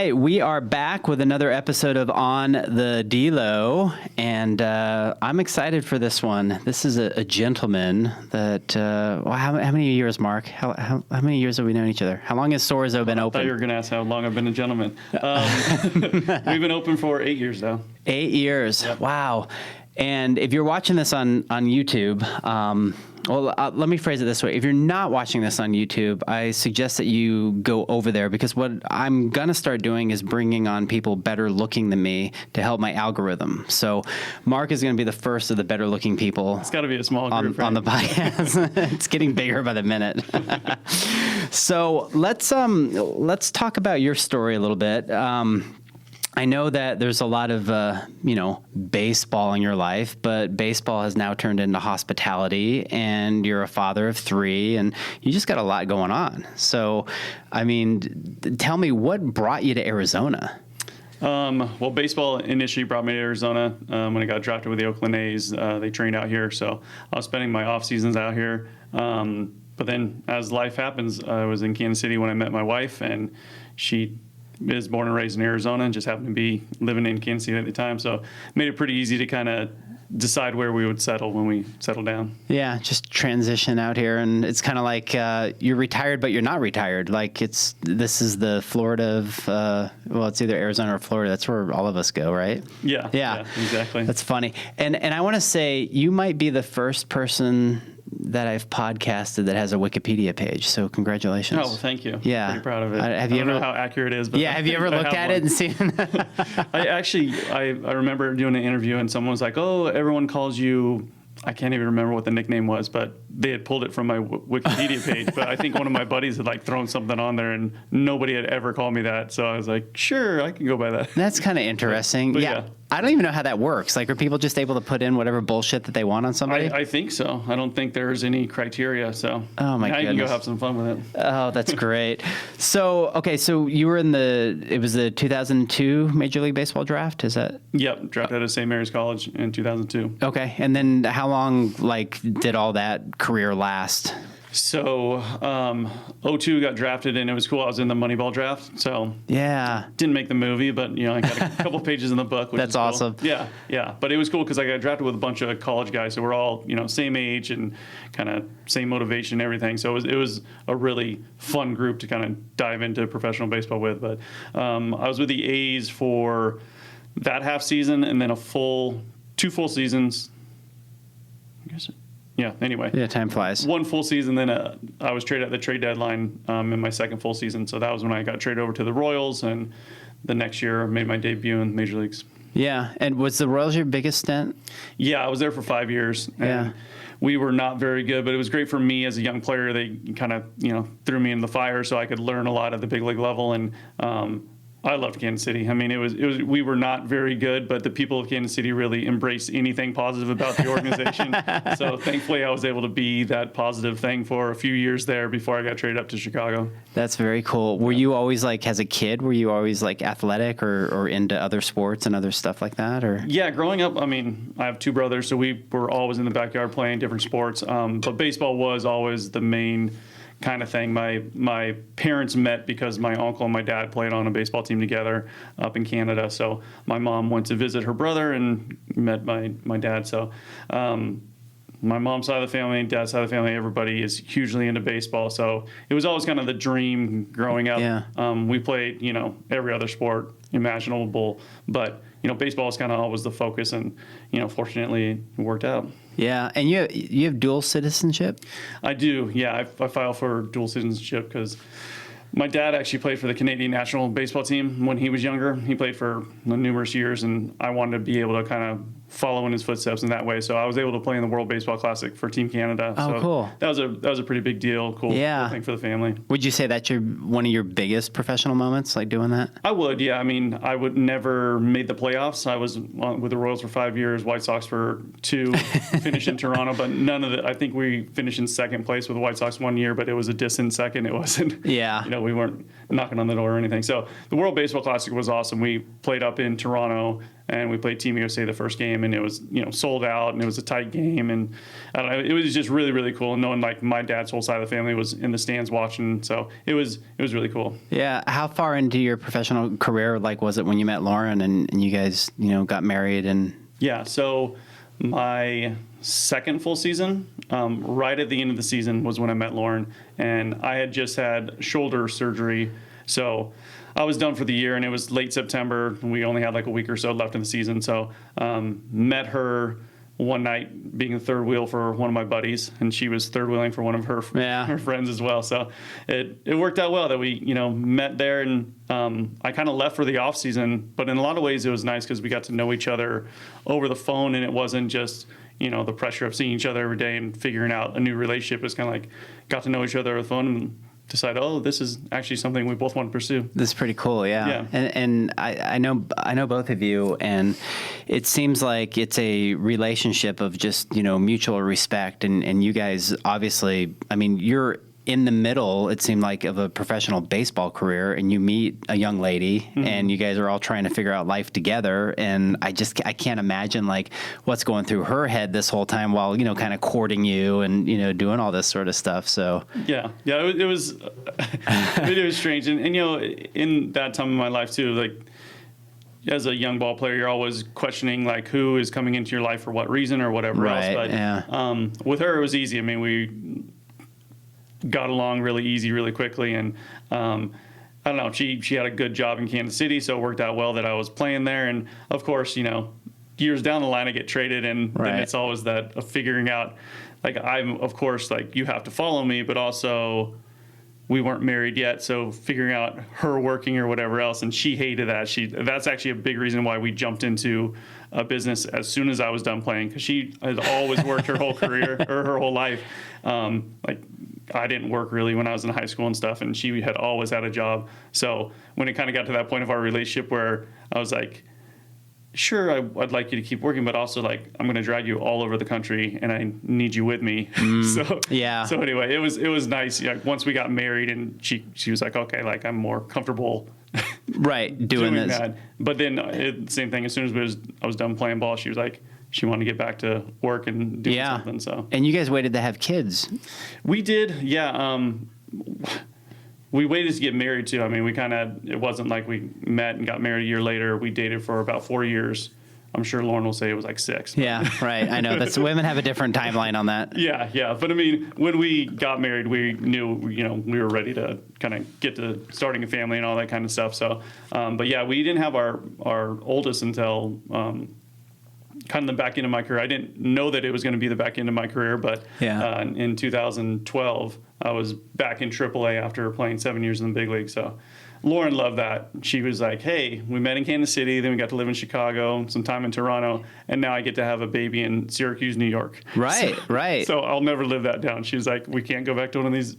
right, we are back with another episode of On the DELO, and I'm excited for this one. This is a gentleman that, how many years, Mark? How many years have we known each other? How long has Sorzo been open? I thought you were going to ask how long I've been a gentleman. We've been open for 8 years now. 8 years, Yep. Wow. And if you're watching this on YouTube, let me phrase it this way. If you're not watching this on YouTube, I suggest that you go over there, because what I'm going to start doing is bringing on people better looking than me to help my algorithm. So Mark is going to be the first of the better looking people. It's got to be a small group, on the podcast. It's getting bigger by the minute. So let's talk about your story a little bit. I know that there's a lot of, baseball in your life, but baseball has now turned into hospitality, and you're a father of 3, and you just got a lot going on. So, I mean, tell me, what brought you to Arizona? Well, baseball initially brought me to Arizona when I got drafted with the Oakland A's. They trained out here, so I was spending my off seasons out here. But then, as life happens, I was in Kansas City when I met my wife, and she is born and raised in Arizona and just happened to be living in Kansas City at the time. So it made it pretty easy to kind of decide where we would settle when we settled down. Yeah, just transition out here. And it's kind of like you're retired, but you're not retired. Like this is the Florida of, it's either Arizona or Florida. That's where all of us go, right? Yeah, exactly. That's funny. And I want to say you might be the first person that I've podcasted that has a Wikipedia page. So congratulations. Oh, well, thank you. Yeah. Pretty proud of it. I don't know how accurate it is, but have you ever looked at it and seen? I remember doing an interview and someone was like, "Oh, everyone calls you," I can't even remember what the nickname was, but they had pulled it from my Wikipedia page. But I think one of my buddies had thrown something on there, and nobody had ever called me that. So I was like, sure, I can go by that. That's kind of interesting. But yeah. I don't even know how that works. Are people just able to put in whatever bullshit that they want on somebody? I think so. I don't think there's any criteria. So oh my goodness, I can go have some fun with it. Oh, that's great. So you were in it was the 2002 Major League Baseball draft. Is that? Yep, drafted at St. Mary's College in 2002. Okay, and then how long did all that career last? So, 02 got drafted, and it was cool. I was in the Moneyball draft, so yeah, didn't make the movie, but I got a couple pages in the book. Which That's is cool. Awesome. Yeah. But it was cool because I got drafted with a bunch of college guys, so we're all same age and kind of same motivation and everything. So it was a really fun group to kind of dive into professional baseball with. But I was with the A's for that half season, and then 2 full seasons. I guess. Yeah, anyway. Yeah, time flies. 1 full season, then I was traded at the trade deadline in my second full season. So that was when I got traded over to the Royals, and the next year made my debut in the Major Leagues. Yeah, and was the Royals your biggest stint? Yeah, I was there for 5 years. And we were not very good, but it was great for me as a young player. They kind of, threw me in the fire so I could learn a lot at the big league level, and I loved Kansas City. I mean, it was we were not very good, but the people of Kansas City really embraced anything positive about the organization. So thankfully, I was able to be that positive thing for a few years there before I got traded up to Chicago. That's very cool. Were you always as a kid, were you always athletic or into other sports and other stuff like that? Or yeah, growing up, I mean, I have 2 brothers, so we were always in the backyard playing different sports. But baseball was always the main kind of thing. My parents met because my uncle and my dad played on a baseball team together up in Canada. So my mom went to visit her brother and met my dad. So my mom's side of the family and dad's side of the family, everybody is hugely into baseball. So it was always kind of the dream growing up. Yeah. We played, every other sport imaginable, but baseball is kind of always the focus, and fortunately it worked out. Yeah, and you have dual citizenship? I do. Yeah, I file for dual citizenship because my dad actually played for the Canadian national baseball team when he was younger. He played for numerous years, and I wanted to be able to kind of follow in his footsteps in that way. So I was able to play in the World Baseball Classic for Team Canada. Oh, so cool. That was a pretty big deal. Cool thing for the family. Would you say that's one of your biggest professional moments, doing that? I would, yeah. I mean, I would never made the playoffs. I was with the Royals for 5 years, White Sox for 2, finished in Toronto, but none of I think we finished in second place with the White Sox 1 year, but it was a distant second. It wasn't, we weren't knocking on the door or anything. So the World Baseball Classic was awesome. We played up in Toronto, and we played Team USA the first game, and it was, sold out, and it was a tight game, and I don't know, it was just really, really cool. And knowing like my dad's whole side of the family was in the stands watching, so it was really cool. Yeah. How far into your professional career, like, was it when you met Lauren and you guys, got married and? Yeah. So my second full season, right at the end of the season was when I met Lauren, and I had just had shoulder surgery. So I was done for the year, and it was late September, and we only had like a week or so left in the season. So met her one night being the third wheel for one of my buddies, and she was third wheeling for one of her friends as well. So it worked out well that we met there, and I kind of left for the off season. But in a lot of ways, it was nice because we got to know each other over the phone, and it wasn't just the pressure of seeing each other every day and figuring out a new relationship. It's kind of like got to know each other over the phone and decide, this is actually something we both want to pursue. This is pretty cool, yeah. And I know both of you, and it seems like it's a relationship of just mutual respect, and you guys obviously, I mean, you're in the middle, it seemed like, of a professional baseball career, and you meet a young lady, and you guys are all trying to figure out life together, and I can't imagine like what's going through her head this whole time while kind of courting you and doing all this sort of stuff. So it was it was strange, and in that time of my life too, like as a young ball player, you're always questioning like who is coming into your life for what reason or whatever else. But with her, it was easy. I mean, we got along really easy, really quickly, and I don't know. She had a good job in Kansas City, so it worked out well that I was playing there. And of course, years down the line, I get traded, and then it's always that of figuring out. Like I'm, of course, like you have to follow me, but also we weren't married yet, so figuring out her working or whatever else, and she hated that. That's actually a big reason why we jumped into a business as soon as I was done playing, because she had always worked her whole career or her whole life. Like I didn't work really when I was in high school and stuff, and she had always had a job. So when it kind of got to that point of our relationship where I was like, sure, I'd like you to keep working, but also like I'm going to drag you all over the country, and I need you with me. So anyway, it was nice. Once we got married, and she was like, okay, like I'm more comfortable, doing this. that. But then same thing. As soon as I was done playing ball, she was like, she wanted to get back to work and do something. So and you guys waited to have kids. We did, we waited to get married too. I mean, it wasn't like we met and got married a year later. We dated for about 4 years. I'm sure Lauren will say it was like 6. But. Yeah, right. I know women have a different timeline on that. Yeah. But I mean, when we got married, we knew, we were ready to kind of get to starting a family and all that kind of stuff. So, but yeah, we didn't have our oldest until, kind of the back end of my career. I didn't know that it was going to be the back end of my career, but in 2012, I was back in AAA after playing 7 years in the big league. So Lauren loved that. She was like, hey, we met in Kansas City, then we got to live in Chicago, some time in Toronto, and now I get to have a baby in Syracuse, New York. Right. So I'll never live that down. She was like, we can't go back to one of these,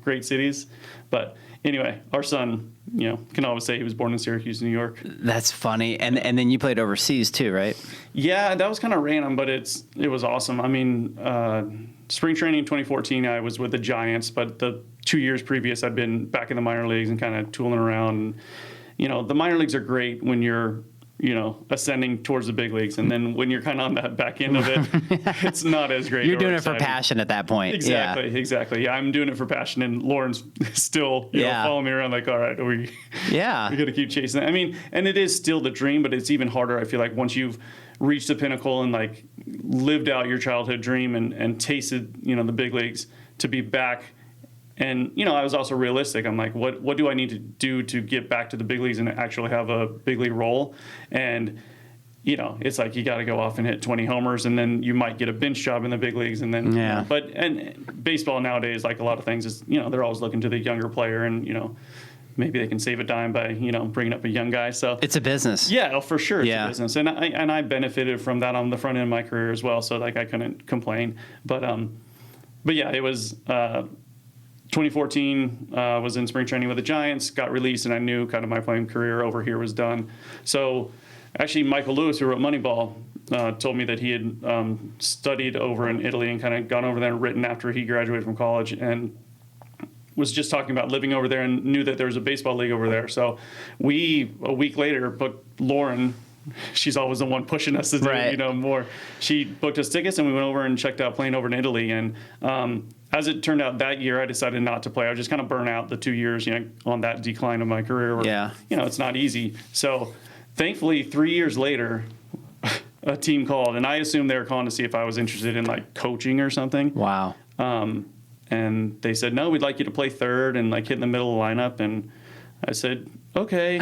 great cities. But anyway, our son, can always say he was born in Syracuse, New York. That's funny. And then you played overseas too, right? Yeah, that was kind of random, but it was awesome. I mean, spring training in 2014, I was with the Giants, but the 2 years previous, I'd been back in the minor leagues and kind of tooling around. And, the minor leagues are great when you're, ascending towards the big leagues. And then when you're kind of on that back end of it, it's not as great. You're doing it for passion at that point. Exactly. Yeah, I'm doing it for passion. And Lauren's still following me around like, all right, we got to keep chasing it. I mean, and it is still the dream, but it's even harder, I feel like, once you've reached the pinnacle and like lived out your childhood dream and tasted, the big leagues, to be back. And, I was also realistic. I'm like, what do I need to do to get back to the big leagues and actually have a big league role? And, it's like you got to go off and hit 20 homers, and then you might get a bench job in the big leagues. And then, and baseball nowadays, like a lot of things, is, they're always looking to the younger player, and, maybe they can save a dime by, bringing up a young guy. So it's a business. Yeah, for sure. It's a business. And I benefited from that on the front end of my career as well. So like I couldn't complain. But yeah, it was, 2014 was in spring training with the Giants, got released, and I knew kind of my playing career over here was done. So actually, Michael Lewis, who wrote Moneyball, told me that he had studied over in Italy and kind of gone over there and written after he graduated from college, and was just talking about living over there and knew that there was a baseball league over there. So a week later, booked Lauren she's always the one pushing us to do, Right. more. She booked us tickets and we went over and checked out playing over in Italy. And as it turned out that year, I decided not to play. I was just kind of burnt out the 2 years, on that decline of my career where, Yeah. it's not easy. So thankfully, 3 years later, a team called, and I assumed they were calling to see if I was interested in like coaching or something. Wow. And they said, no, we'd like you to play third and like hit in the middle of the lineup. And I said, okay.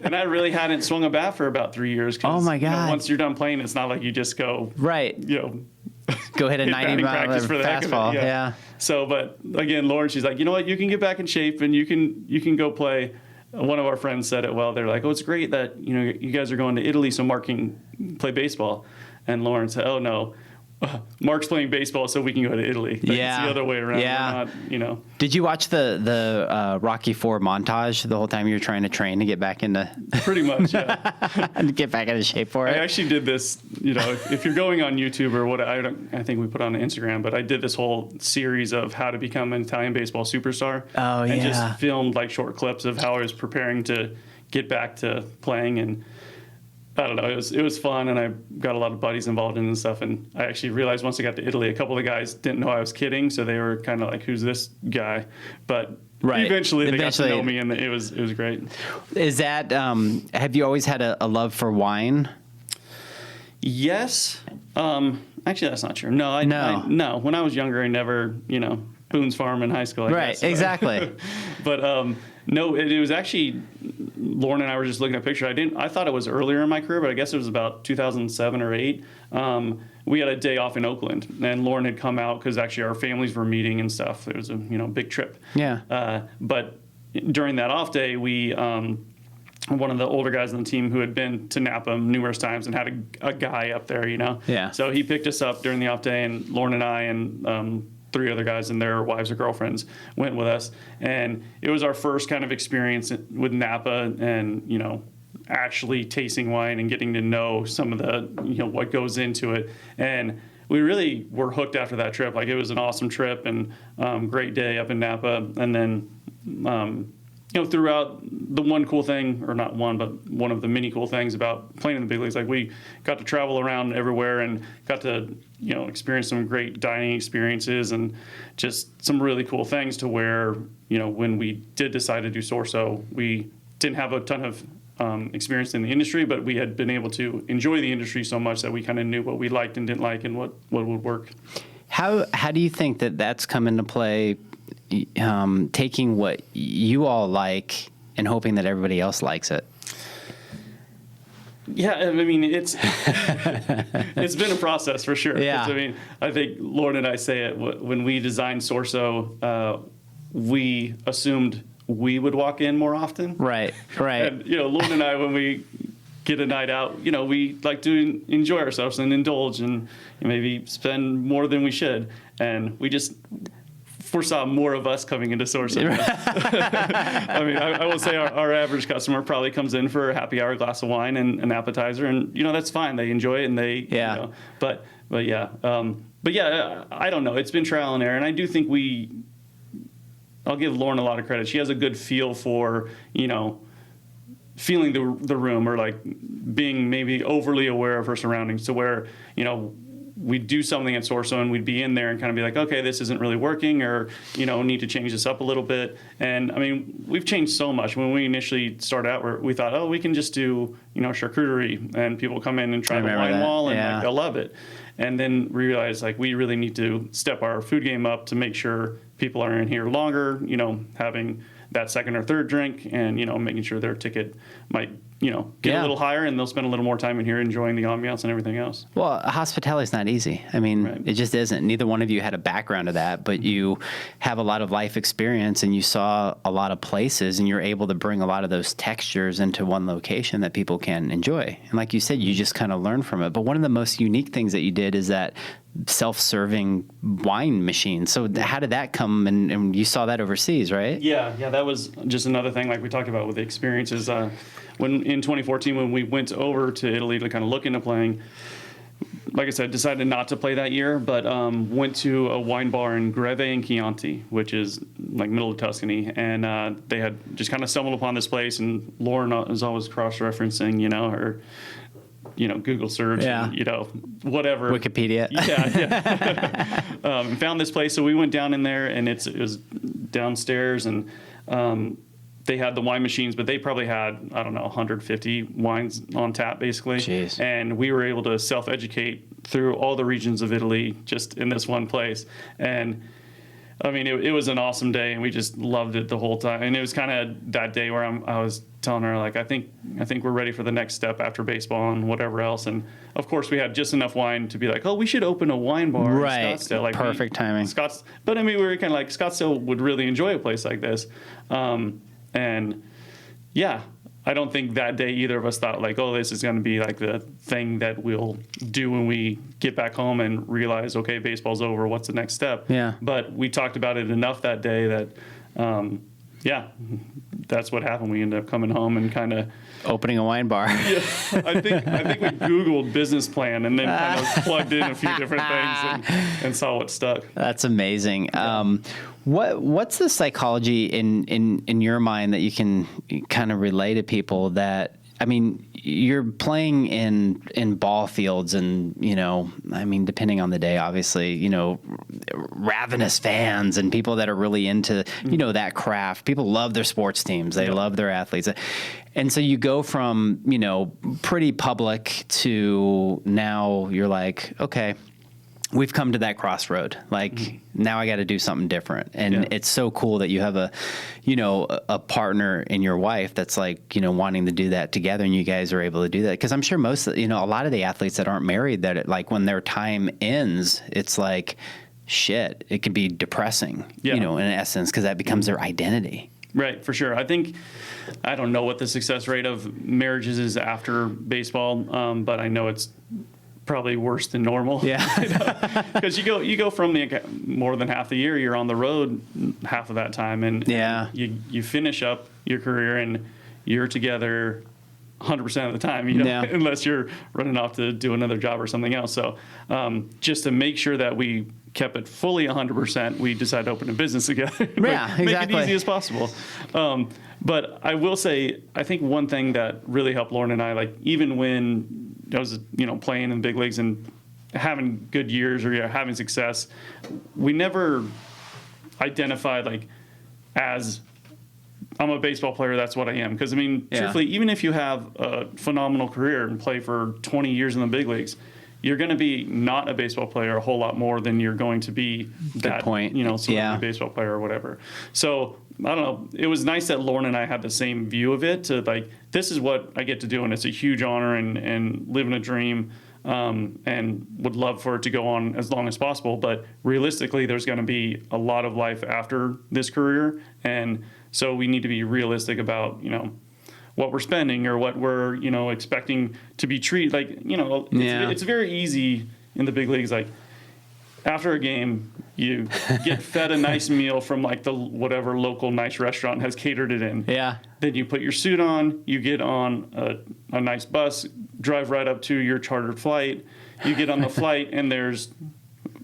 And I really hadn't swung a bat for about 3 years. 'Cause, Oh my God. once you're done playing, it's not like you just go, Right. Go hit a hit 90 batting mile practice for the heck of it. fastball. Yeah. So, but again, Lauren, she's like, you know what, you can get back in shape and you can go play. One of our friends said it well. They're like, oh, it's great that, you guys are going to Italy so Mark can play baseball. And Lauren said, oh no, Mark's playing baseball so we can go to Italy. Like, Yeah. It's the other way around. Yeah. We're not, Did you watch the Rocky IV montage the whole time you were trying to train to get back into pretty much, yeah. to get back into shape for I it? actually did this, if you're going on YouTube or what, I think we put on Instagram, but I did this whole series of how to become an Italian baseball superstar. Oh, and yeah. just filmed like short clips of how I was preparing to get back to playing. And I don't know, it was fun, and I got a lot of buddies involved in it and stuff. And I actually realized once I got to Italy, a couple of the guys didn't know I was kidding, so they were kind of like, "Who's this guy?" But Right. eventually they got to know me, and it was great. Is that have you always had a love for wine? Yes. Actually, that's not true. No, No. no. When I was younger, I never, Boone's Farm in high school. I Right, guess. exactly. But no, it was actually Lauren and I were just looking at a picture. I thought it was earlier in my career, but I guess it was about 2007 or 8. We had a day off in Oakland, and Lauren had come out because actually our families were meeting and stuff. It was a big trip. Yeah. But during that off day, we one of the older guys on the team who had been to Napa numerous times and had a guy up there, Yeah. So he picked us up during the off day, and Lauren and I and 3 other guys and their wives or girlfriends went with us. And it was our first kind of experience with Napa and, actually tasting wine and getting to know some of the, what goes into it. And we really were hooked after that trip. Like, it was an awesome trip and great day up in Napa. And then, throughout, the one cool thing, or not one, but one of the many cool things about playing in the big leagues, like, we got to travel around everywhere and got to, experience some great dining experiences and just some really cool things to where, when we did decide to do Sorso, we didn't have a ton of experience in the industry, but we had been able to enjoy the industry so much that we kind of knew what we liked and didn't like and what would work. How do you think that's come into play, taking what you all like and hoping that everybody else likes it? Yeah, I mean, it's been a process for sure. Yeah. I think Lauren and I say it when we designed Sorso, we assumed we would walk in more often. Right. And, Lauren and I, when we get a night out, we like to enjoy ourselves and indulge and maybe spend more than we should. And we just foresaw more of us coming into Sorso. I mean, I will say our average customer probably comes in for a happy hour glass of wine and an appetizer, and that's fine. They enjoy it, and they but yeah, I don't know. It's been trial and error, and I do think I'll give Lauren a lot of credit. She has a good feel for feeling the room, or like being maybe overly aware of her surroundings, to where we'd do something at Sorso and we'd be in there and kind of be like, okay, this isn't really working, or, need to change this up a little bit. And I mean, we've changed so much. When we initially started out, we thought, oh, we can just do, charcuterie, and people come in and try the wine wall and like, they'll love it. And then we realized, like, we really need to step our food game up to make sure people are in here longer, having that second or third drink, and, making sure their ticket might, get a little higher, and they'll spend a little more time in here enjoying the ambiance and everything else. Well, hospitality is not easy. I mean, It just isn't. Neither one of you had a background of that, but you have a lot of life experience, and you saw a lot of places, and you're able to bring a lot of those textures into one location that people can enjoy. And like you said, you just kind of learn from it. But one of the most unique things that you did is that self-serving wine machine. So how did that come? And you saw that overseas, right? Yeah, that was just another thing, like we talked about with the experiences. When in 2014, when we went over to Italy to kind of look into playing, like I said, decided not to play that year, but went to a wine bar in Greve and Chianti, which is like middle of Tuscany, and they had just kind of stumbled upon this place, and Lauren was always cross-referencing, her, Google search, Yeah. and, whatever. Wikipedia. Yeah. Found this place, so we went down in there, and it was downstairs, and they had the wine machines, but they probably had, I don't know, 150 wines on tap, basically. Jeez. And we were able to self-educate through all the regions of Italy just in this one place. And I mean, it was an awesome day, and we just loved it the whole time. And it was kind of that day where I was telling her, like, I think we're ready for the next step after baseball and whatever else. And of course, we had just enough wine to be like, oh, we should open a wine bar Right. in Scottsdale. Like, Perfect timing. But I mean, we were kind of like, Scottsdale would really enjoy a place like this. And yeah, I don't think that day either of us thought like, oh, this is going to be like the thing that we'll do when we get back home and realize, okay, baseball's over. What's the next step? Yeah. But we talked about it enough that day that, that's what happened. We ended up coming home and kind of Opening a wine bar. yeah. I think we Googled business plan and then kind of plugged in a few different things and saw what stuck. That's amazing. What's the psychology in your mind that you can kind of relay to people that, I mean, you're playing in ball fields and, depending on the day, obviously, ravenous fans and people that are really into, that craft. People love their sports teams. They love their athletes. And so you go from, pretty public to now you're like, okay, we've come to that crossroad. Like now I got to do something different. And it's so cool that you have a partner in your wife that's like, wanting to do that together, and you guys are able to do that. Cause I'm sure a lot of the athletes that aren't married, that when their time ends, it's like, shit, it can be depressing, in essence, cause that becomes their identity. Right, for sure. I don't know what the success rate of marriages is after baseball, but I know it's probably worse than normal. Yeah. Because you go from more than half the year, you're on the road half of that time, and you finish up your career and you're together 100% of the time, unless you're running off to do another job or something else. So just to make sure that we kept it fully 100%, we decided to open a business together. Yeah, Make exactly. it easy as possible. But I will say, I think one thing that really helped Lauren and I, like even when I was, playing in the big leagues and having good years or having success, we never identified as I'm a baseball player, that's what I am. Because, truthfully, even if you have a phenomenal career and play for 20 years in the big leagues, you're going to be not a baseball player a whole lot more than you're going to be that, celebrity baseball player or whatever. So, I don't know. It was nice that Lauren and I had the same view of it, to this is what I get to do, and it's a huge honor and living a dream, and would love for it to go on as long as possible. But realistically, there's going to be a lot of life after this career, and so we need to be realistic about, what we're spending or what we're, expecting to be treated. It's very easy in the big leagues. After a game, you get fed a nice meal from the whatever local nice restaurant has catered it in. Yeah. Then you put your suit on, you get on a nice bus, drive right up to your chartered flight. You get on the flight and there's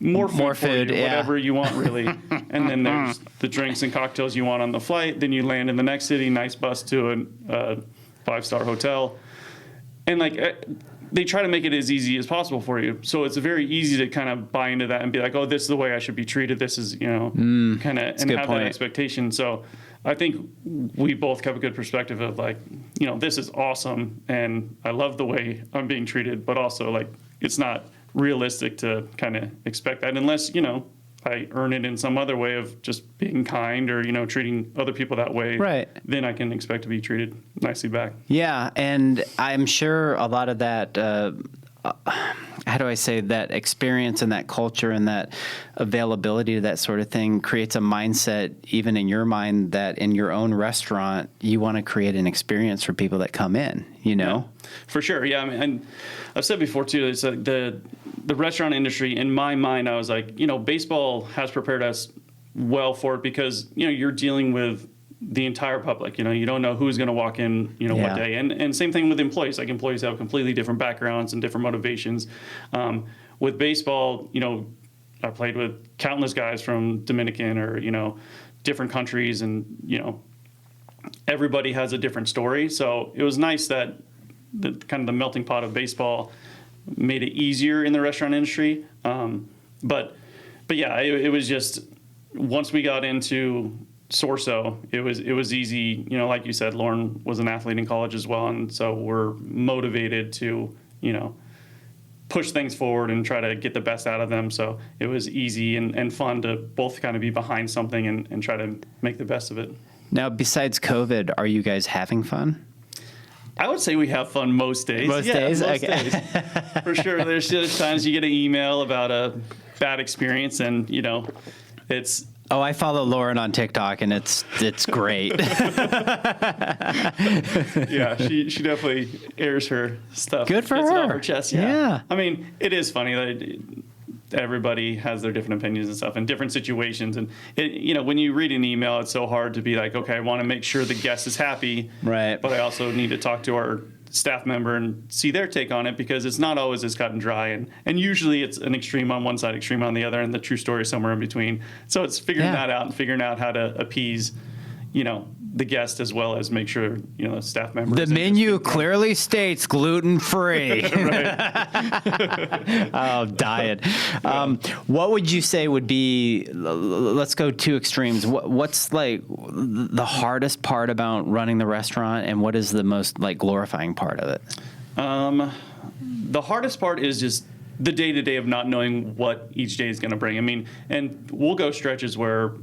more food, whatever you want, really. And then there's the drinks and cocktails you want on the flight. Then you land in the next city, nice bus to a 5-star hotel. And they try to make it as easy as possible for you. So it's very easy to kind of buy into that and be like, oh, this is the way I should be treated. This is, kind of, and have that expectation. So I think we both have a good perspective of this is awesome. And I love the way I'm being treated, but also it's not realistic to kind of expect that unless, I earn it in some other way of just being kind or, treating other people that way. Right. Then I can expect to be treated nicely back. Yeah. And I'm sure a lot of that, how do I say, that experience and that culture and that availability to that sort of thing creates a mindset, even in your mind, that in your own restaurant, you want to create an experience for people that come in, Yeah, for sure. Yeah. And I've said before too, it's the restaurant industry, in my mind, I was baseball has prepared us well for it because, you're dealing with the entire public. You don't know who's going to walk in, what Yeah. day. And same thing with employees. Like employees have completely different backgrounds and different motivations. With baseball, I played with countless guys from Dominican or, different countries, and, everybody has a different story. So it was nice that the kind of the melting pot of baseball made it easier in the restaurant industry. But yeah, it was just, once we got into Sorso, it was easy. Like you said, Lauren was an athlete in college as well, and so we're motivated to push things forward and try to get the best out of them. So it was easy and fun to both kind of be behind something and try to make the best of it. Now, besides COVID, are you guys having fun? I would say we have fun most days. Most days? Okay. Days. For sure. There's just times you get an email about a bad experience, and it's. Oh, I follow Lauren on TikTok, and it's great. Yeah, she definitely airs her stuff. Good for Gets her. It off her chest. Yeah. I mean, it is funny that everybody has their different opinions and stuff in different situations, and when you read an email, it's so hard to be like, okay, I want to make sure the guest is happy, Right? But I also need to talk to our staff member and see their take on it, because it's not always as cut and dry, and usually it's an extreme on one side, extreme on the other, and the true story is somewhere in between. So it's figuring that out and figuring out how to appease the guest, as well as make sure the staff members. The menu clearly states gluten-free. Oh, diet. What would you say would be? Let's go two extremes. What's like the hardest part about running the restaurant, and what is the most glorifying part of it? The hardest part is just the day-to-day of not knowing what each day is going to bring. I mean, and we'll go stretches where,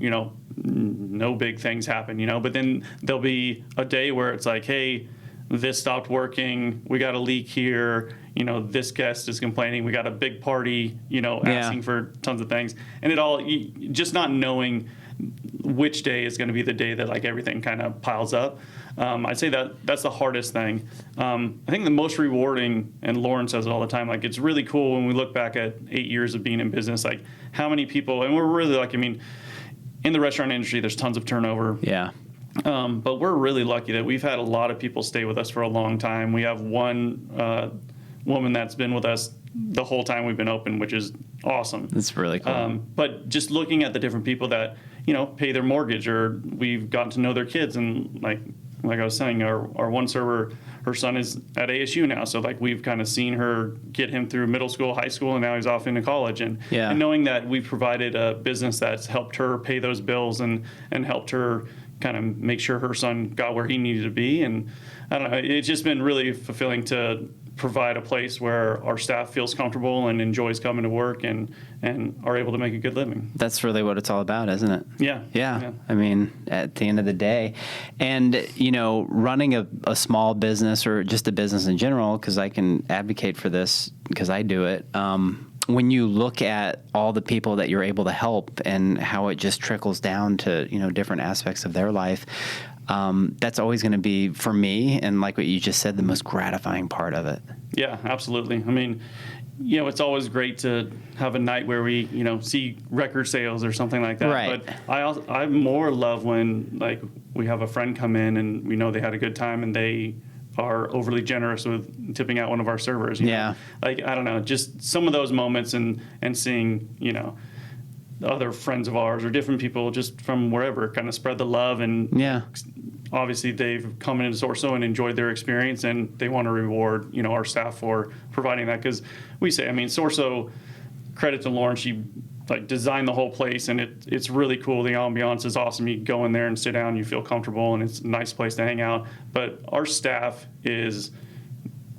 no big things happen, but then there'll be a day where it's like, hey, this stopped working, we got a leak here, this guest is complaining, we got a big party, asking for tons of things. And just not knowing which day is going to be the day that everything kind of piles up. I'd say that's the hardest thing. I think the most rewarding, and Lauren says it all the time, it's really cool when we look back at 8 years of being in business, how many people, and we're really lucky. I mean, in the restaurant industry, there's tons of turnover. Yeah. But we're really lucky that we've had a lot of people stay with us for a long time. We have one woman that's been with us the whole time we've been open, which is awesome. That's really cool. But just looking at the different people that, pay their mortgage, or we've gotten to know their kids, and like I was saying, our one server, her son is at ASU now, so we've kind of seen her get him through middle school, high school, and now he's off into college, and knowing that we've provided a business that's helped her pay those bills and helped her kind of make sure her son got where he needed to be. And I don't know, it's just been really fulfilling to provide a place where our staff feels comfortable and enjoys coming to work and are able to make a good living. That's really what it's all about, isn't it? Yeah. I mean, at the end of the day, and running a small business, or just a business in general, because I can advocate for this because I do it. When you look at all the people that you're able to help and how it just trickles down to different aspects of their life, that's always going to be, for me, and like what you just said, the most gratifying part of it. Yeah, absolutely. I mean, it's always great to have a night where we, see record sales or something like that. Right. But I more love when we have a friend come in and we know they had a good time and they are overly generous with tipping out one of our servers. Yeah. I don't know, just some of those moments and seeing, other friends of ours or different people just from wherever kind of spread the love. And obviously they've come into Sorso and enjoyed their experience, and they want to reward, our staff for providing that. Because we say, I mean, Sorso, credit to Lauren, she designed the whole place, and it's really cool. The ambiance is awesome. You go in there and sit down, you feel comfortable, and it's a nice place to hang out. But our staff is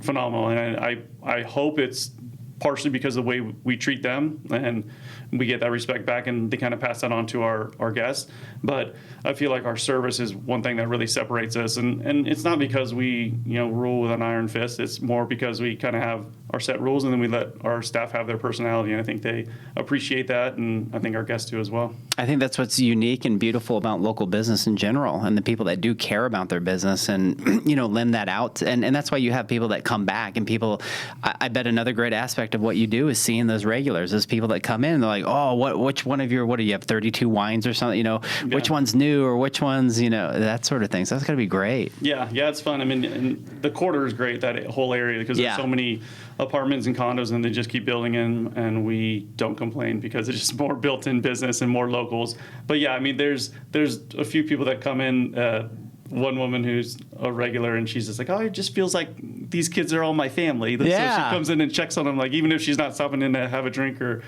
phenomenal, and I hope it's partially because of the way we treat them, and we get that respect back, and they kind of pass that on to our guests. But I feel like our service is one thing that really separates us, and it's not because we rule with an iron fist. It's more because we kind of have our set rules, and then we let our staff have their personality, and I think they appreciate that, and I think our guests do as well. I think that's what's unique and beautiful about local business in general, and the people that do care about their business and lend that out, and that's why you have people that come back, and people. I bet another great aspect aspect of what you do is seeing those regulars, those people that come in and they're like, oh, which one of your, what do you have, 32 wines or something, which one's new or which one's, that sort of thing. So that's going to be great. Yeah, it's fun. I mean, and the quarter is great, that whole area, because there's so many apartments and condos, and they just keep building in, and we don't complain because it's just more built-in business and more locals. But yeah, I mean, there's a few people that come in. One woman who's a regular, and she's just like, oh, it just feels like these kids are all my family. So she comes in and checks on them, like, even if she's not stopping in to have a drink or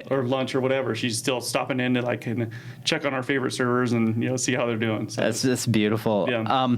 lunch or whatever, she's still stopping in to like kind of check on our favorite servers and see how they're doing. So that's beautiful. Yeah.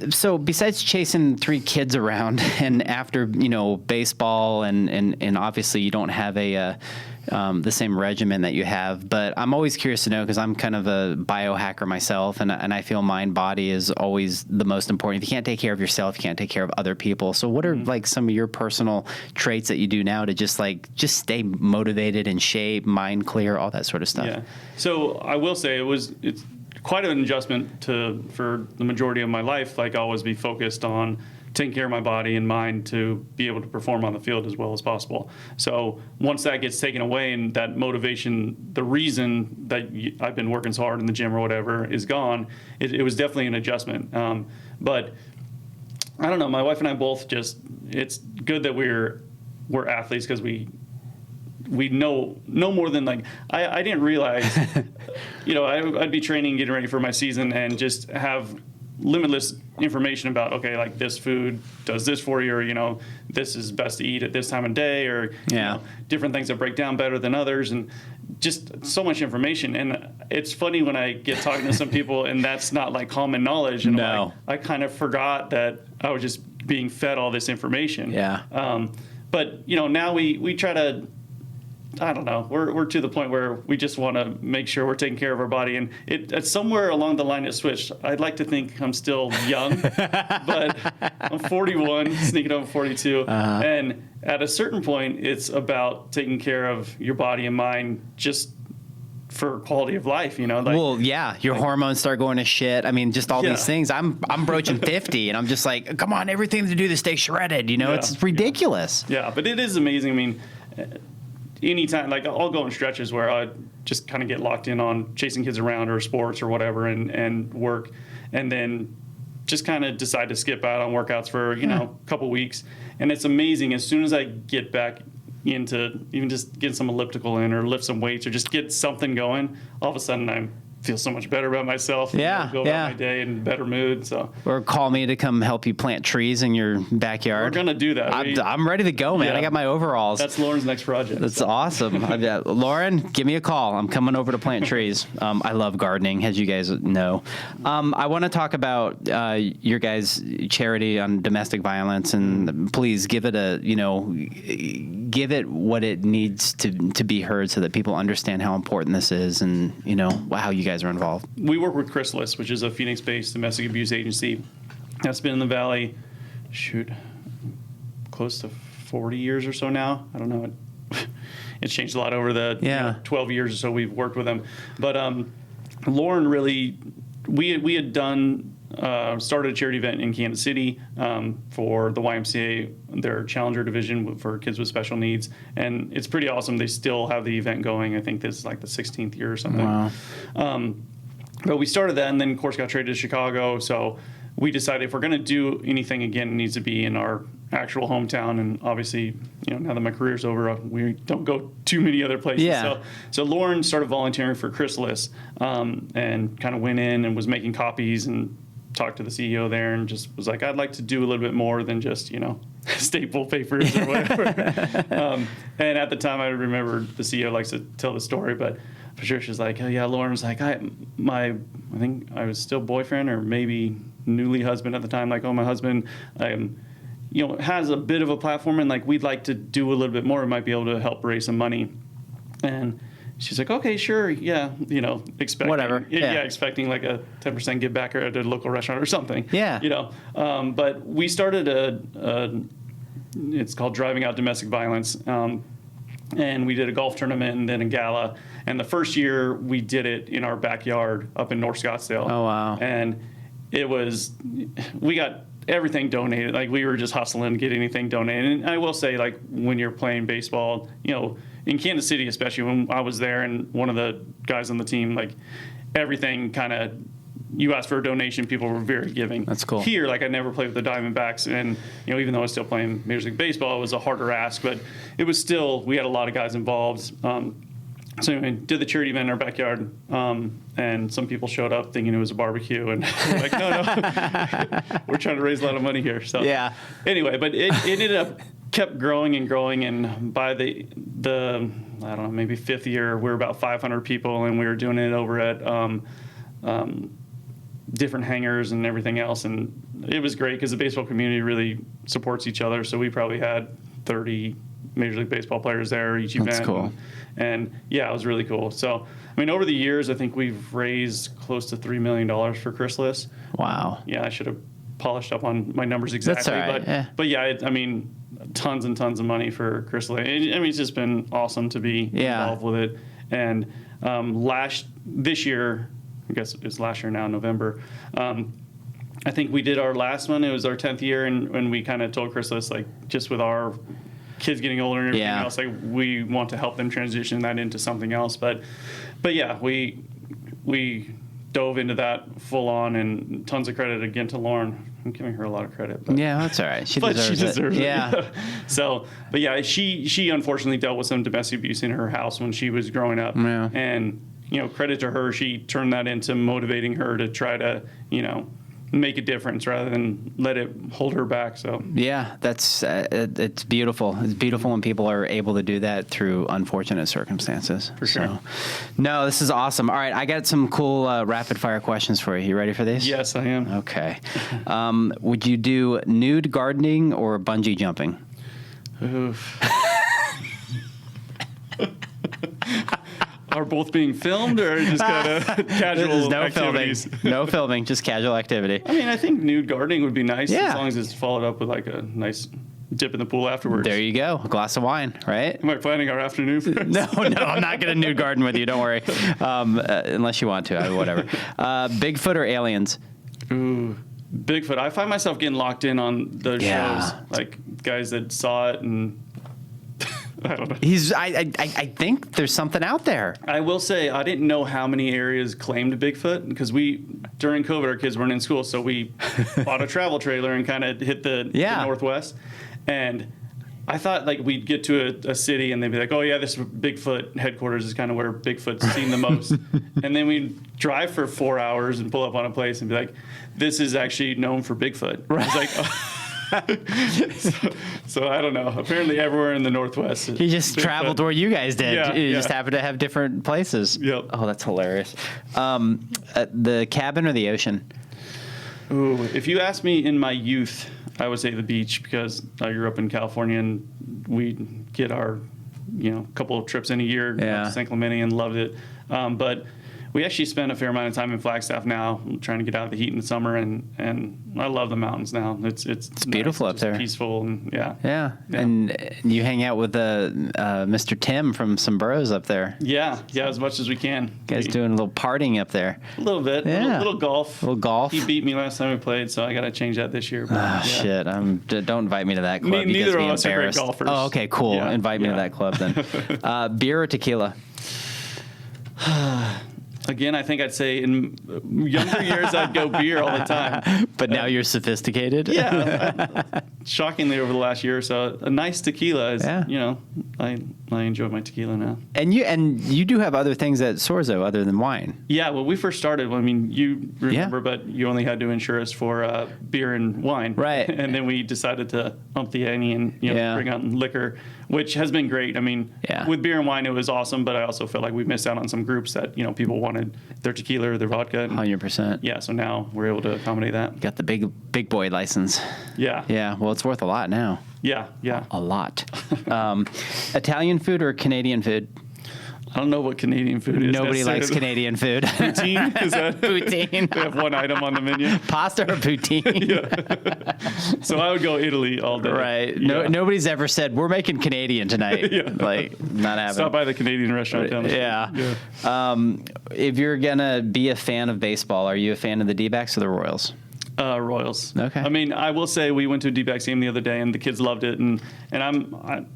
So besides chasing 3 kids around, and after baseball, and obviously you don't have the same regimen that you have, but I'm always curious to know, because I'm kind of a biohacker myself, and I feel mind body is always the most important. If you can't take care of yourself, you can't take care of other people. So what are like some of your personal traits that you do now to just stay motivated, in shape, mind clear, all that sort of stuff? Yeah. So I will say it's quite an adjustment for the majority of my life. Like, always be focused on taking care of my body and mind to be able to perform on the field as well as possible. So once that gets taken away, and that motivation, the reason that I've been working so hard in the gym or whatever is gone, it was definitely an adjustment. But I don't know, my wife and I both it's good that we're athletes, because we know more than, like, I didn't realize, I'd be training, getting ready for my season, and just have limitless information about, okay, like, this food does this for you, or, this is best to eat at this time of day, or, different things that break down better than others, and just so much information. And it's funny when I get talking to some people and that's not like common knowledge. And I kind of forgot that I was just being fed all this information. Yeah. But, now we try to, I don't know. We're to the point where we just want to make sure we're taking care of our body, and it's somewhere along the line it switched. I'd like to think I'm still young, but I'm 41, sneaking over 42, and at a certain point, it's about taking care of your body and mind, just for quality of life, your hormones start going to shit. I mean, just all these things. I'm broaching 50, and I'm just like, come on, everything to do to stay shredded. It's ridiculous. Yeah, but it is amazing. I mean, anytime, like, I'll go in stretches where I just kind of get locked in on chasing kids around or sports or whatever, and work, and then just kind of decide to skip out on workouts for a couple weeks. And it's amazing, as soon as I get back into even just get some elliptical in, or lift some weights, or just get something going, all of a sudden I feel so much better about myself. Go about my day in better mood. So, or call me to come help you plant trees in your backyard. We're gonna do that. I'm ready to go, man. Yeah. I got my overalls. That's Lauren's next project. That's awesome. Lauren, give me a call. I'm coming over to plant trees. I love gardening, as you guys know. I want to talk about your guys' charity on domestic violence, and please give it give it what it needs to be heard, so that people understand how important this is, and how you guys are involved. We work with Chrysalis, which is a Phoenix-based domestic abuse agency that's been in the Valley, close to 40 years or so now. I don't know. It's changed a lot over the 12 years or so we've worked with them. But Lauren really, we had done, started a charity event in Kansas City for the YMCA, their Challenger division for kids with special needs. And it's pretty awesome. They still have the event going. I think this is like the 16th year or something. Wow. But we started that, and then, of course, got traded to Chicago. So we decided if we're going to do anything again, it needs to be in our actual hometown. And obviously, now that my career's over, we don't go too many other places. Yeah. So Lauren started volunteering for Chrysalis, and kind of went in and was making copies, and talked to the CEO there, and just was like, I'd like to do a little bit more than just, staple papers or whatever. And at the time, I remember the CEO likes to tell the story, but for sure, she's like, oh yeah, Lauren was like, I think I was still boyfriend, or maybe newly husband at the time. Like, oh, my husband, has a bit of a platform, and like, we'd like to do a little bit more. We might be able to help raise some money. And she's like, okay, sure, yeah, expecting whatever, expecting like a 10% give back at a local restaurant or something. Yeah. But we started it's called Driving Out Domestic Violence, and we did a golf tournament and then a gala. And the first year we did it in our backyard up in North Scottsdale. Oh wow! And we got everything donated. Like we were just hustling to get anything donated. And I will say, like when you're playing baseball, you know, in Kansas City, especially when I was there, and one of the guys on the team, like everything kind of, you asked for a donation, people were very giving. That's cool. Here, like I never played with the Diamondbacks, and you know, even though I was still playing Major League Baseball, it was a harder ask, but it was still, we had a lot of guys involved. So anyway, did the charity event in our backyard, and some people showed up thinking it was a barbecue, and we're like, no, we're trying to raise a lot of money here. So Yeah. Anyway, but it ended up kept growing and growing, and by the I don't know, maybe 5th year, we were about 500 people, and we were doing it over at different hangars and everything else, and it was great because the baseball community really supports each other. So we probably had 30 Major League Baseball players there each event. That's cool. And yeah, it was really cool. So, I mean, over the years, I think we've raised close to $3 million for Chrysalis. Wow. Yeah, I should have polished up on my numbers exactly. That's all right. But yeah, I mean, tons and tons of money for Chrysalis. I mean, it's just been awesome to be involved with it. And this year, I guess it's last year now, November, I think we did our last one. It was our 10th year, and we kind of told Chrysalis, like, just with our kids getting older and everything else, like we want to help them transition that into something else. But yeah, we dove into that full on, and tons of credit again to Lauren. I'm giving her a lot of credit. But, Yeah, that's all right. She but deserves she deserves it. Yeah. So, but yeah, she unfortunately dealt with some domestic abuse in her house when she was growing up. Yeah. And, you know, credit to her, she turned that into motivating her to try to, you know, make a difference rather than let it hold her back. So Yeah, that's it's beautiful. It's beautiful when people are able to do that through unfortunate circumstances. For sure. So, no, this is awesome. All right, I got some cool rapid fire questions for you. You ready for these? yes, I am. Okay. Would you do nude gardening or bungee jumping? Oof. Are both being filmed, or just kind of casual There's no activities? filming. No filming, just casual activity. I mean, I think nude gardening would be nice, Yeah. as long as it's followed up with like a nice dip in the pool afterwards. There you go. A glass of wine, right? Am I planning our afternoon for this? No, I'm not going to nude garden with you. Don't worry. Unless you want to, whatever. Bigfoot or aliens? Ooh, Bigfoot. I find myself getting locked in on those Yeah. shows, like guys that saw it, and I don't know. I think there's something out there. I will say I didn't know how many areas claimed Bigfoot, because during COVID our kids weren't in school, so we bought a travel trailer and kind of hit the Northwest, and I thought like we'd get to a city and they'd be like, oh yeah, this Bigfoot headquarters is kind of where Bigfoot's seen the most, and then we'd drive for 4 hours and pull up on a place and be like, this is actually known for Bigfoot. Right. It's like, oh. So I don't know. Apparently, everywhere in the Northwest. He just traveled where you guys did. Yeah, You yeah. just happened to have different places. Yep. Oh, that's hilarious. The cabin or the ocean? Ooh, if you ask me in my youth, I would say the beach, because I grew up in California and we get our, couple of trips in a year to San Clemente and loved it. But we actually spend a fair amount of time in Flagstaff now, trying to get out of the heat in the summer, and I love the mountains now. It's beautiful nice, up there, peaceful, and yeah. And you hang out with Mr. Tim from some Burros up there. Yeah, as much as we can. You guys doing a little partying up there? A little bit, little golf. A little golf. He beat me last time we played, so I got to change that this year. But, Shit! Don't invite me to that club. Neither of us are great golfers. Oh, okay, cool. Yeah, Invite me to that club then. Beer or tequila? Again, I think I'd say in younger years I'd go beer all the time. But now you're sophisticated. Yeah. Shockingly, over the last year or so, a nice tequila is, I enjoy my tequila now. And you do have other things at Sorzo other than wine. Yeah, well, we first started, you remember, but you only had to insure us for beer and wine. Right. And then we decided to ump the ante and bring on liquor, which has been great. I mean, with beer and wine, it was awesome, but I also felt like we missed out on some groups that, people wanted their tequila or their vodka. 100%. Yeah, so now we're able to accommodate that. Got the big boy license. Yeah. Yeah, well, it's worth a lot now. Yeah. A lot. Italian food or Canadian food? I don't know what Canadian food is. Nobody likes Canadian food. Poutine? Is that poutine? They have one item on the menu. Pasta or poutine? So I would go Italy all day. Right. Yeah. Nobody's ever said, we're making Canadian tonight. Like, not happening. Stop by the Canadian restaurant down the street. Yeah. If you're going to be a fan of baseball, are you a fan of the D-backs or the Royals? Royals. Okay. I mean, I will say we went to a D-backs game the other day, and the kids loved it. And I'm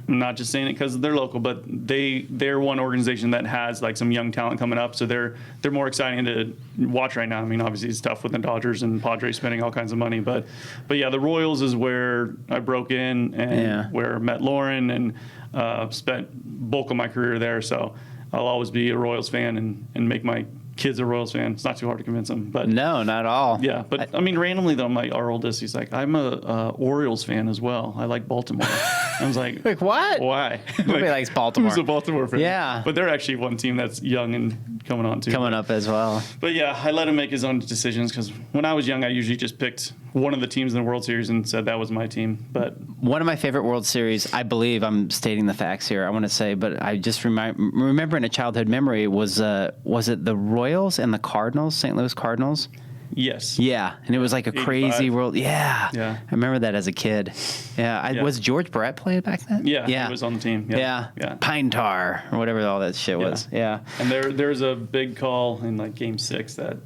not just saying it because they're local, but they're one organization that has like some young talent coming up, so they're more exciting to watch right now. I mean, obviously it's tough with the Dodgers and Padres spending all kinds of money, but yeah, the Royals is where I broke in and where I met Lauren and spent bulk of my career there. So I'll always be a Royals fan and make my kids are Royals fan. It's not too hard to convince them, but No, not at all. yeah. But I mean, randomly though, our oldest, he's like, I'm a Orioles fan as well. I like Baltimore. I was like, Like, what? why? Nobody likes Baltimore. Who's a Baltimore fan? Yeah. But they're actually one team that's young and coming on too. Coming up as well. But yeah, I let him make his own decisions because when I was young, I usually just picked one of the teams in the World Series and said that was my team. But One of my favorite World Series, I believe I'm stating the facts here, I want to say, but I just remember in a childhood memory was it the Royals and the Cardinals, St. Louis Cardinals? yes. Yeah, and it was like a crazy 85. world. Yeah. Yeah. I remember that as a kid. Yeah. Yeah. Was George Brett playing back then? Yeah, Yeah. he was on the team. Yeah. Yeah. Pine tar or whatever all that shit was. Yeah. And there's a big call in like Game 6 that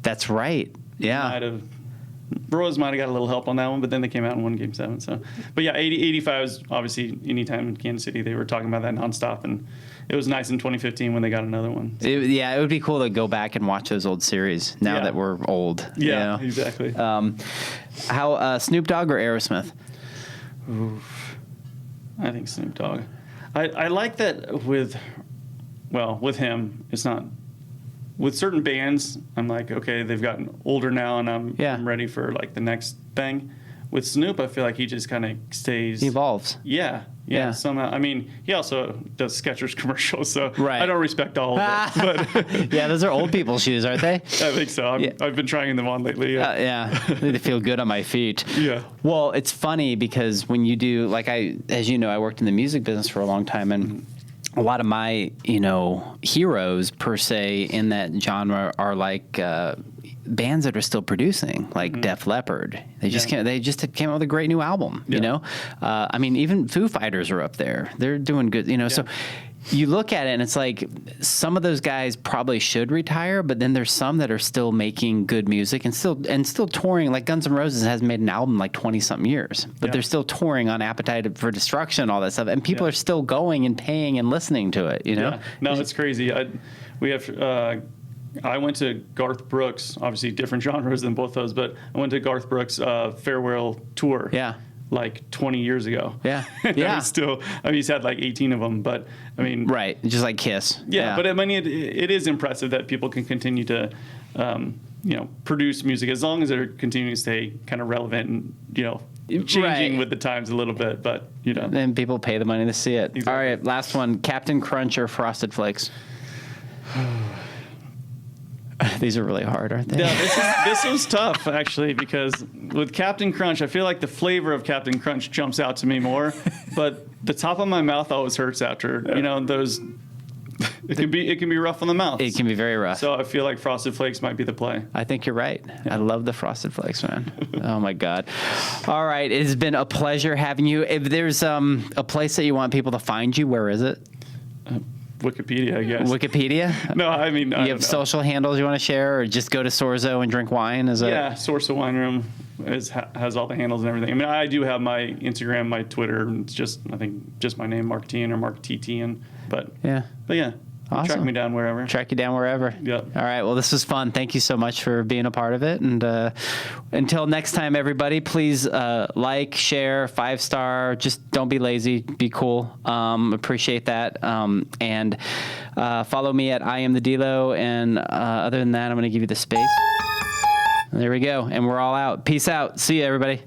That's right. Yeah. Royals might have got a little help on that one, but then they came out and won Game 7. So, but yeah, 85 is obviously anytime in Kansas City they were talking about that nonstop, and it was nice in 2015 when they got another one. It would be cool to go back and watch those old series now Yeah. that we're old. you Yeah, know? exactly. How Snoop Dogg or Aerosmith? I think Snoop Dogg. I like that with him, it's not. With certain bands, I'm like, okay, they've gotten older now, and I'm ready for like the next thing. With Snoop, I feel like he just kind of stays. He evolves. Yeah. Somehow, I mean, he also does Skechers commercials, so Right. I don't respect all of it. But Yeah, those are old people's shoes, aren't they? I think so. I've been trying them on lately. Yeah, they feel good on my feet. Yeah. Well, it's funny because when you do, like as you know, I worked in the music business for a long time, and a lot of my, heroes per se in that genre are like bands that are still producing, like Def Leppard. They just came out with a great new album. I mean, even Foo Fighters are up there. They're doing good. So you look at it and it's like some of those guys probably should retire, but then there's some that are still making good music and still touring. Like Guns N' Roses hasn't made an album like 20 something years, but they're still touring on Appetite for Destruction, all that stuff, and people are still going and paying and listening to it. Yeah. No, it's crazy. I went to Garth Brooks, obviously different genres than both those, but I went to Garth Brooks' farewell tour. Yeah. Like 20 years ago. Yeah. Yeah. He's had like 18 of them, but I mean. Right. Just like Kiss. Yeah. But I mean, it is impressive that people can continue to, produce music as long as they're continuing to stay kind of relevant and, changing with the times a little bit, but, Then people pay the money to see it. Exactly. All right. Last one, Captain Crunch or Frosted Flakes? These are really hard, aren't they? Yeah, this was tough actually, because with Captain Crunch, I feel like the flavor of Captain Crunch jumps out to me more, but the top of my mouth always hurts after. Those. It can be rough on the mouth. It can be very rough. So I feel like Frosted Flakes might be the play. I think you're right. I love the Frosted Flakes, man. Oh my God. All right, it has been a pleasure having you. If there's a place that you want people to find you, where is it? Wikipedia, I guess. Wikipedia? No, I mean, you have social handles you want to share, or just go to Sorzo and drink wine? Yeah, Source of Wine Room has all the handles and everything. I mean, I do have my Instagram, my Twitter, and it's just my name, Mark Teahen or Mark T. Teahen. But yeah. Awesome. Track me down wherever. Track you down wherever. Yep. All right. Well, this was fun. Thank you so much for being a part of it. And until next time, everybody, please like, share, 5-star. Just don't be lazy. Be cool. Appreciate that. And follow me at I am the DELO. And other than that, I'm going to give you the space. There we go. And we're all out. Peace out. See you, everybody.